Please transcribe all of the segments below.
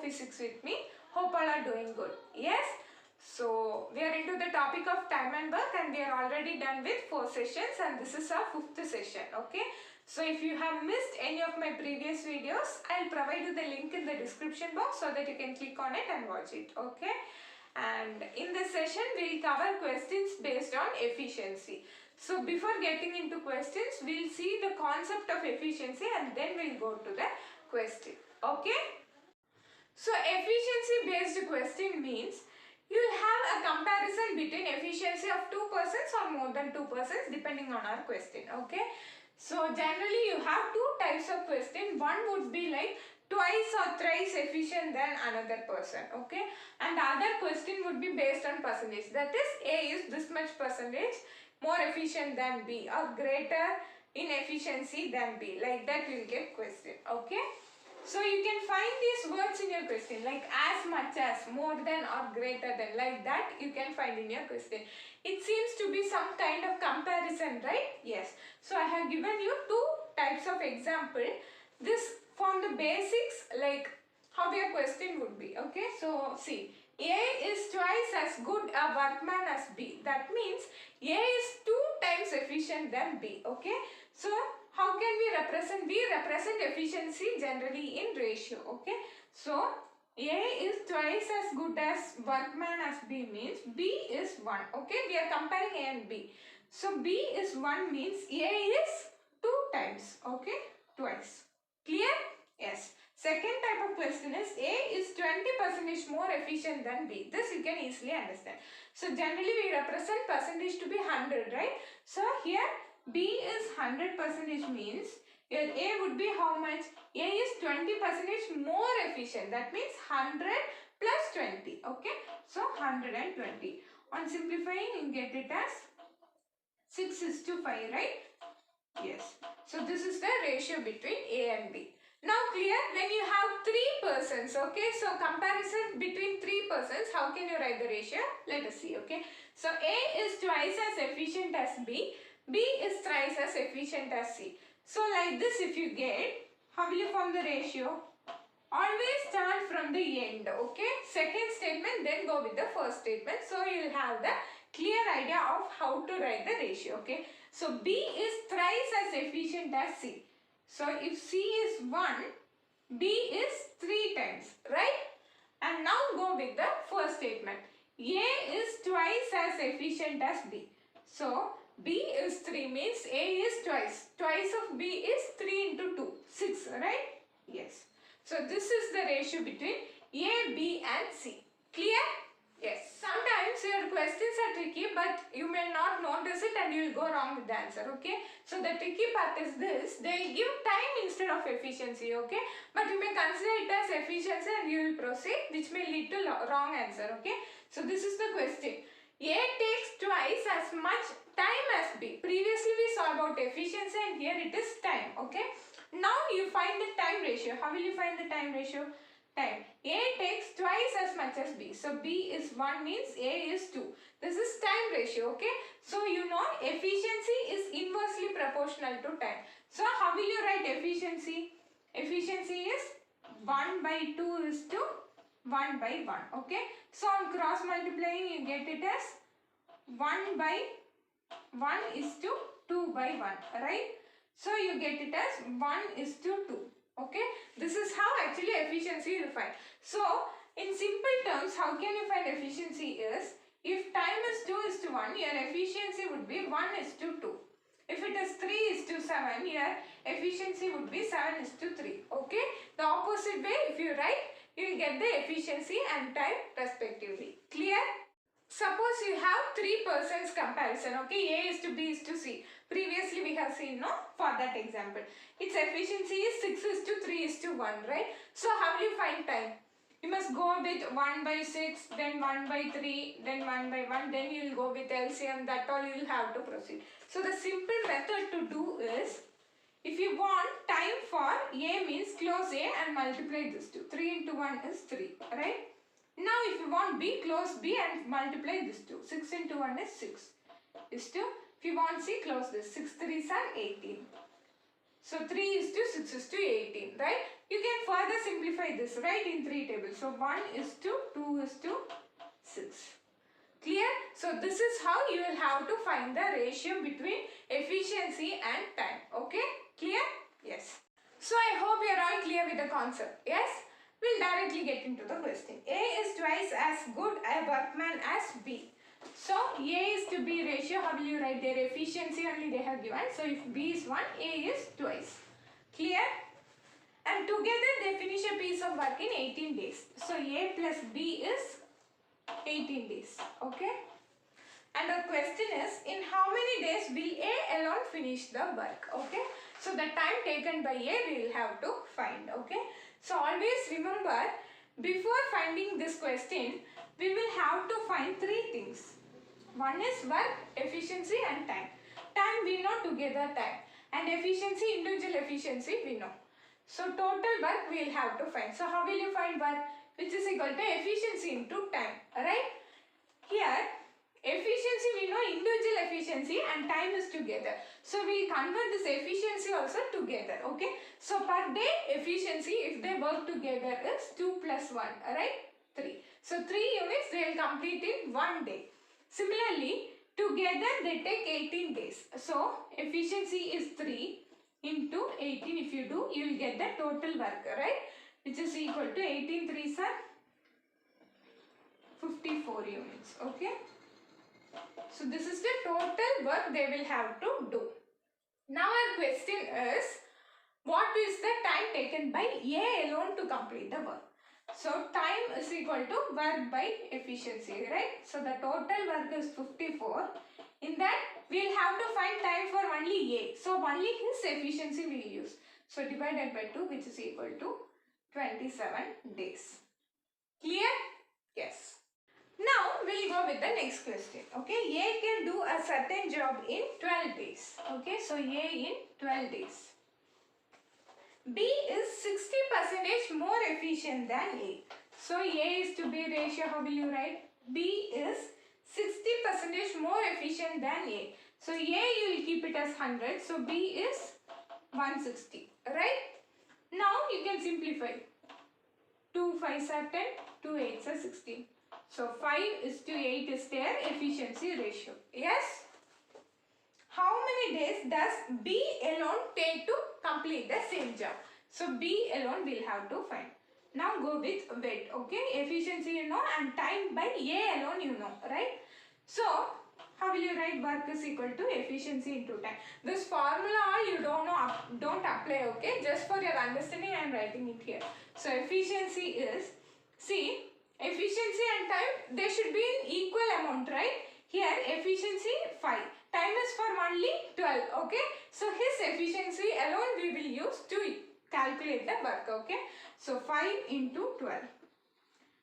physics with me. Hope all are doing good. Yes. So we are into the topic of time and work, and we are already done with 4 sessions, and this is our 5th session. Okay. So if you have missed any of my previous videos, I'll provide you the link in the description box so that you can click on it and watch it. Okay. And in this session, we'll cover questions based on efficiency. So before getting into questions, we'll see the concept of efficiency and then we'll go to the question. Okay? So efficiency based question means you'll have a comparison between efficiency of two persons or more than two persons depending on our question. Okay? So generally you have two types of question. One would be like twice or thrice efficient than another person. Okay? And the other question would be based on percentage. That is, A is this much percentage more efficient than B or greater in efficiency than B. Like that you will get question. Okay. So you can find these words in your question like as much as, more than or greater than, like that you can find in your question. It seems to be some kind of comparison, right? Yes. So I have given you two types of example. This from the basics, like how your question would be. Okay. So see, A is twice as good a workman as B. That means A is 2 times efficient than B. Okay. So how can we represent? We represent efficiency generally in ratio. Okay. So A is twice as good as workman as B means B is 1. Okay. We are comparing A and B. So B is 1 means A is 2 times. Okay. Twice. Clear? Yes. Second type of question is A is 20% more efficient than B. This you can easily understand. So generally we represent percentage to be 100, right? So here B is 100% means your A would be how much? A is 20% more efficient. That means 100 plus 20. Okay. So 120. On simplifying you get it as 6:5, right? Yes. So this is the ratio between A and B. Now clear? When you have 3 persons, okay, so comparison between 3 persons, how can you write the ratio? Let us see, okay. So A is twice as efficient as B, B is thrice as efficient as C. So like this if you get, how will you form the ratio? Always start from the end, okay. Second statement, then go with the first statement. So you will have the clear idea of how to write the ratio, okay. So B is thrice as efficient as C. So if C is 1, B is 3 times, right? And now go with the first statement. A is twice as efficient as B. So B is 3 means A is twice. Twice of B is 3 into 2, 6, right? Yes. So this is the ratio between A, B and C. Clear? Yes. Sometimes your questions are tricky, but you may not notice it and you will go wrong with the answer, okay? So the tricky part is this, they will give time instead of efficiency, okay? But you may consider it as efficiency and you will proceed, which may lead to wrong answer, okay? So this is the question. A takes twice as much time as B. Previously we saw about efficiency and here it is time, okay? Now you find the time ratio. How will you find the time ratio? Time. A takes twice as much as B. So B is 1 means A is 2. This is time ratio, okay? So you know efficiency is inversely proportional to time. So how will you write efficiency? Efficiency is 1 by 2 is to 1 by 1, okay? So on cross multiplying you get it as 1 by 1 is to 2 by 1, right? So you get it as 1 is to 2. Okay, this is how actually efficiency you find. So in simple terms, how can you find efficiency is, if time is 2 is to 1, your efficiency would be 1 is to 2. If it is 3 is to 7, your efficiency would be 7 is to 3. Okay, the opposite way if you write, you will get the efficiency and time respectively. Clear? Suppose you have 3 persons comparison, okay, A is to B is to C. Previously we have seen, no, for that example. Its efficiency is 6 is to 3 is to 1, right? So how will you find time? You must go with 1 by 6, then 1 by 3, then 1 by 1, then you will go with LCM, that all you will have to proceed. So the simple method to do is, if you want time for A means close A and multiply this 2. 3 into 1 is 3, right? Now if you want B, close B and multiply this 2. 6 into 1 is 6 is 2. If you want C, close this. 6 3s are 18. So 3 is to 6 is to 18, right? You can further simplify this, right, in 3 tables. So 1 is to 2 is to 6. Clear? So this is how you will have to find the ratio between efficiency and time. Okay? Clear? Yes. So I hope you are all clear with the concept. Yes? We'll directly get into the question. A is twice as good a workman as B. So A is to B ratio. How will you write their efficiency only they have given. So if B is 1, A is twice. Clear? And together they finish a piece of work in 18 days. So A plus B is 18 days. Okay? And the question is, in how many days will A alone finish the work? Okay? So the time taken by A we will have to find. Okay? So always remember, before finding this question, we will have to find three things. One is work, efficiency and time. Time we know, together time. And efficiency, individual efficiency we know. So total work we will have to find. So how will you find work? Which is equal to efficiency into time. Alright? Here, efficiency we know, individual efficiency and time is together. So we convert this efficiency also together. Okay? So per day efficiency, if they work together, is 2 plus 1. Alright? 3. So 3 units they will complete in 1 day. Similarly, together they take 18 days. So efficiency is 3 into 18. If you do, you will get the total work, right? Which is equal to 18 3s are 54 units. Okay? So this is the total work they will have to do. Now our question is, what is the time taken by A alone to complete the work? So time is equal to work by efficiency, right? So the total work is 54. In that we will have to find time for only A. So only his efficiency we will use. So divided by 2, which is equal to 27 days. Clear? Yes. Now we'll go with the next question. Okay, A can do a certain job in 12 days. Okay, so A in 12 days. B is 60% more efficient than A. So A is to B ratio, how will you write? B is 60% more efficient than A. So A you will keep it as 100. So B is 160. Right? Now you can simplify. 2 5s are 10, 2 8s are 16. So 5 is to 8 is their efficiency ratio. Yes? How many days does B alone take to complete the same job? So B alone will have to find. Now go with weight. Okay? Efficiency you know and time by A alone you know. Right? So how will you write work is equal to efficiency into time? This formula you don't know, don't apply. Okay? Just for your understanding I am writing it here. So efficiency is, see, efficiency and time, they should be in equal amount, right? Here efficiency 5, time is for only 12, okay? So his efficiency alone we will use to calculate the work, okay? So 5 into 12.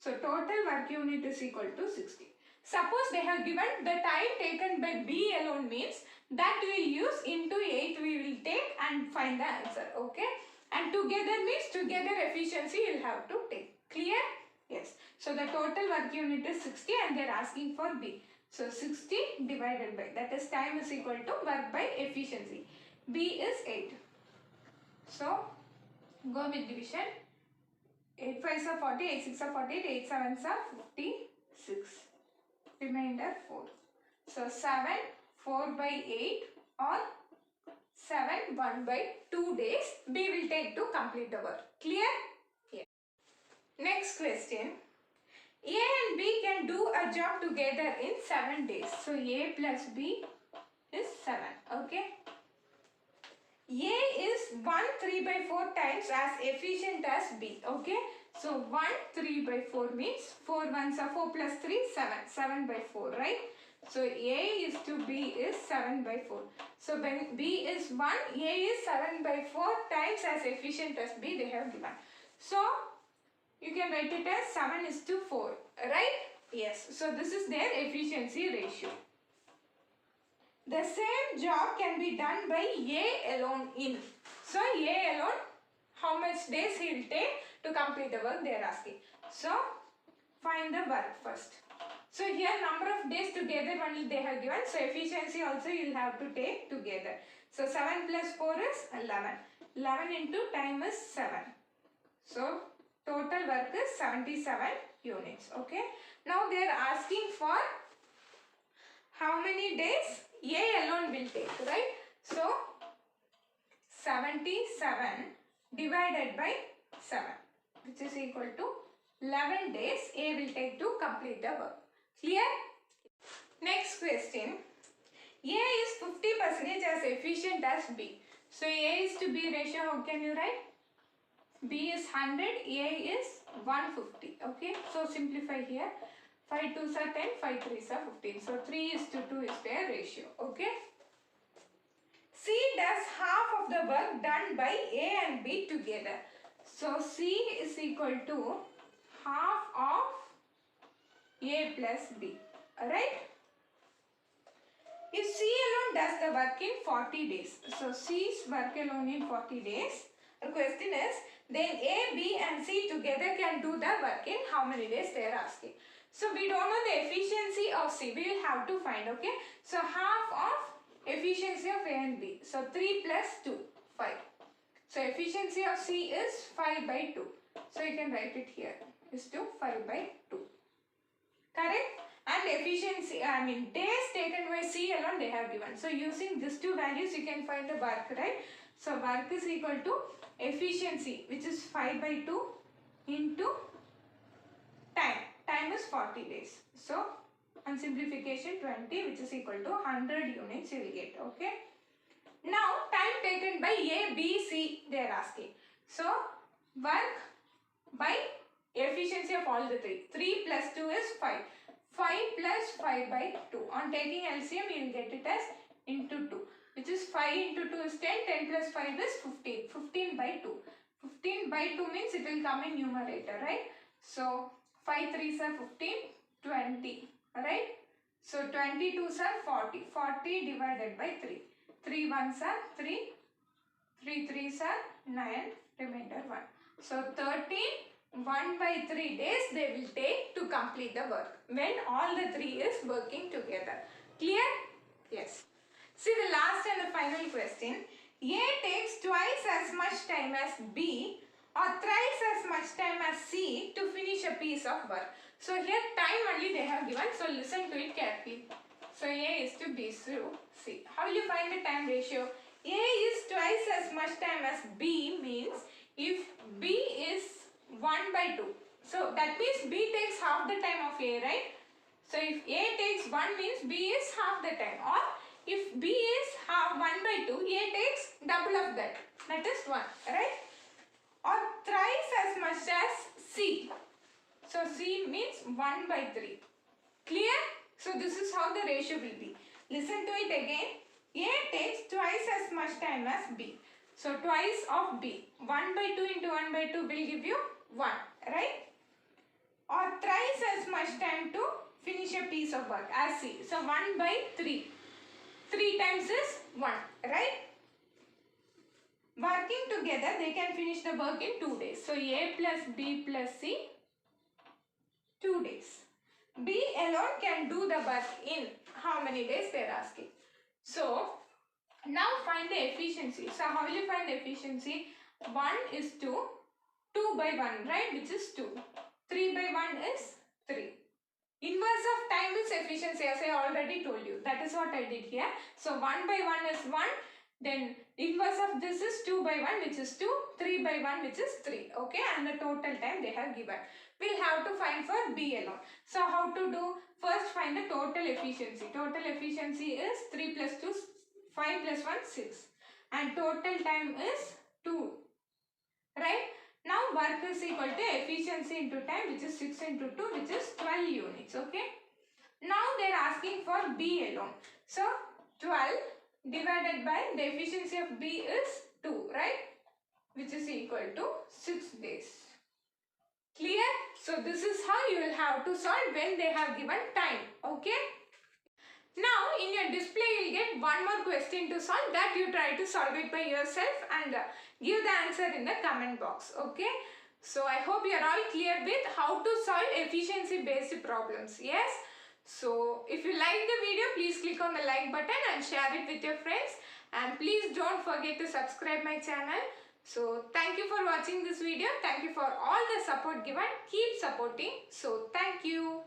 So total work unit is equal to 60. Suppose they have given the time taken by B alone means that we will use into 8 we will take and find the answer, okay? And together means together efficiency you will have to take. Clear? Yes. So the total work unit is 60 and they are asking for B. So 60 divided by, that is time is equal to work by efficiency. B is 8. So go with division. 8 5s are 40, 8 6 are 48, 8 7s are 56. Remainder 4. So 7 4 by 8 or 7 1 by 2 days B will take to complete the work. Clear? Yes. Next question. A and B can do a job together in 7 days. So A plus B is 7. Okay. A is 1 3 by 4 times as efficient as B. Okay. So 1 3 by 4 means 4 ones are 4 plus 3 7. 7 by 4, right? So A is to B is 7 by 4. So when B is 1, A is 7 by 4 times as efficient as B they have given. So you can write it as 7 is to 4, right? Yes. So this is their efficiency ratio. The same job can be done by A alone in. So A alone, how much days he will take to complete the work they are asking. So find the work first. So here number of days together only they have given. So efficiency also you will have to take together. So 7 plus 4 is 11. 11 into time is 7. So total work is 77 units. Okay. Now they are asking for how many days A alone will take, right? So 77 divided by 7, which is equal to 11 days A will take to complete the work. Clear? Next question. A is 50% as efficient as B. So A is to B ratio, how can you write? B is 100, A is 150. Okay, so simplify here. 5 2s are 10, 5 3s are 15. So 3 is to 2 is their ratio. Okay. C does half of the work done by A and B together. So C is equal to half of A plus B. Alright. If C alone does the work in 40 days. So C's work alone in 40 days. The question is, then A, B and C together can do the work in how many days they are asking. So we don't know the efficiency of C. We will have to find, okay. So half of efficiency of A and B. So 3 plus 2, 5. So efficiency of C is 5 by 2. So you can write it here. Is to 5 by 2. Correct? And efficiency, days taken by C alone they have given. So using these two values you can find the work, right? So work is equal to efficiency, which is 5 by 2 into time. Time is 40 days. So on simplification 20, which is equal to 100 units you will get. Okay. Now time taken by A, B, C they are asking. So work by efficiency of all the three. 3 plus 2 is 5. 5 plus 5 by 2. On taking LCM you will get it as into 2. Which is 5 into 2 is 10. 10 plus 5 is 15. 15 by 2. 15 by 2 means it will come in numerator, right? So 5 3s are 15. 20. Alright. So 22s are 40. 40 divided by 3. 3 1s are 3. 3 3s are 9. Remainder 1. So 13. 1 by 3 days they will take to complete the work when all the three is working together. Clear? Yes. See the last and the final question. A takes twice as much time as B or thrice as much time as C to finish a piece of work. So here time only they have given. So listen to it carefully. So A is to B to C. How will you find the time ratio? A is twice as much time as B means if B is 1 by 2. So that means B takes half the time of A, right? So if A takes 1 means B is half the time. Or if B is 1 by 2, A takes double of that. That is 1, right? Or thrice as much as C. So C means 1 by 3. Clear? So this is how the ratio will be. Listen to it again. A takes twice as much time as B. So twice of B. 1 by 2 into 1 by 2 will give you 1, right? Or thrice as much time to finish a piece of work as C. So 1 by 3. 3 times is 1, right? Working together they can finish the work in 2 days. So A plus B plus C 2 days. B alone can do the work in how many days they are asking. So now find the efficiency. So how will you find the efficiency? 1 is to 2 by 1, right? Which is 2. 3 by 1 is 3. Inverse of time is efficiency, as I already told you. That is what I did here. So 1 by 1 is 1. Then inverse of this is 2 by 1, which is 2. 3 by 1, which is 3. Okay. And the total time they have given. We'll have to find for B alone. So how to do? First find the total efficiency. Total efficiency is 3 plus 2, 5 plus 1, 6. And total time is 2. Right? Now work is equal to efficiency into time, which is 6 into 2, which is 12 units. Okay. Now they are asking for B alone. So 12 divided by the efficiency of B is 2, right? Which is equal to 6 days. Clear? So this is how you will have to solve when they have given time. Okay. Now in your display you will get one more question to solve, that you try to solve it by yourself and give the answer in the comment box. Okay. So I hope you are all clear with how to solve efficiency based problems. Yes. So if you like the video, please click on the like button and share it with your friends. And please don't forget to subscribe my channel. So thank you for watching this video. Thank you for all the support given. Keep supporting. So thank you.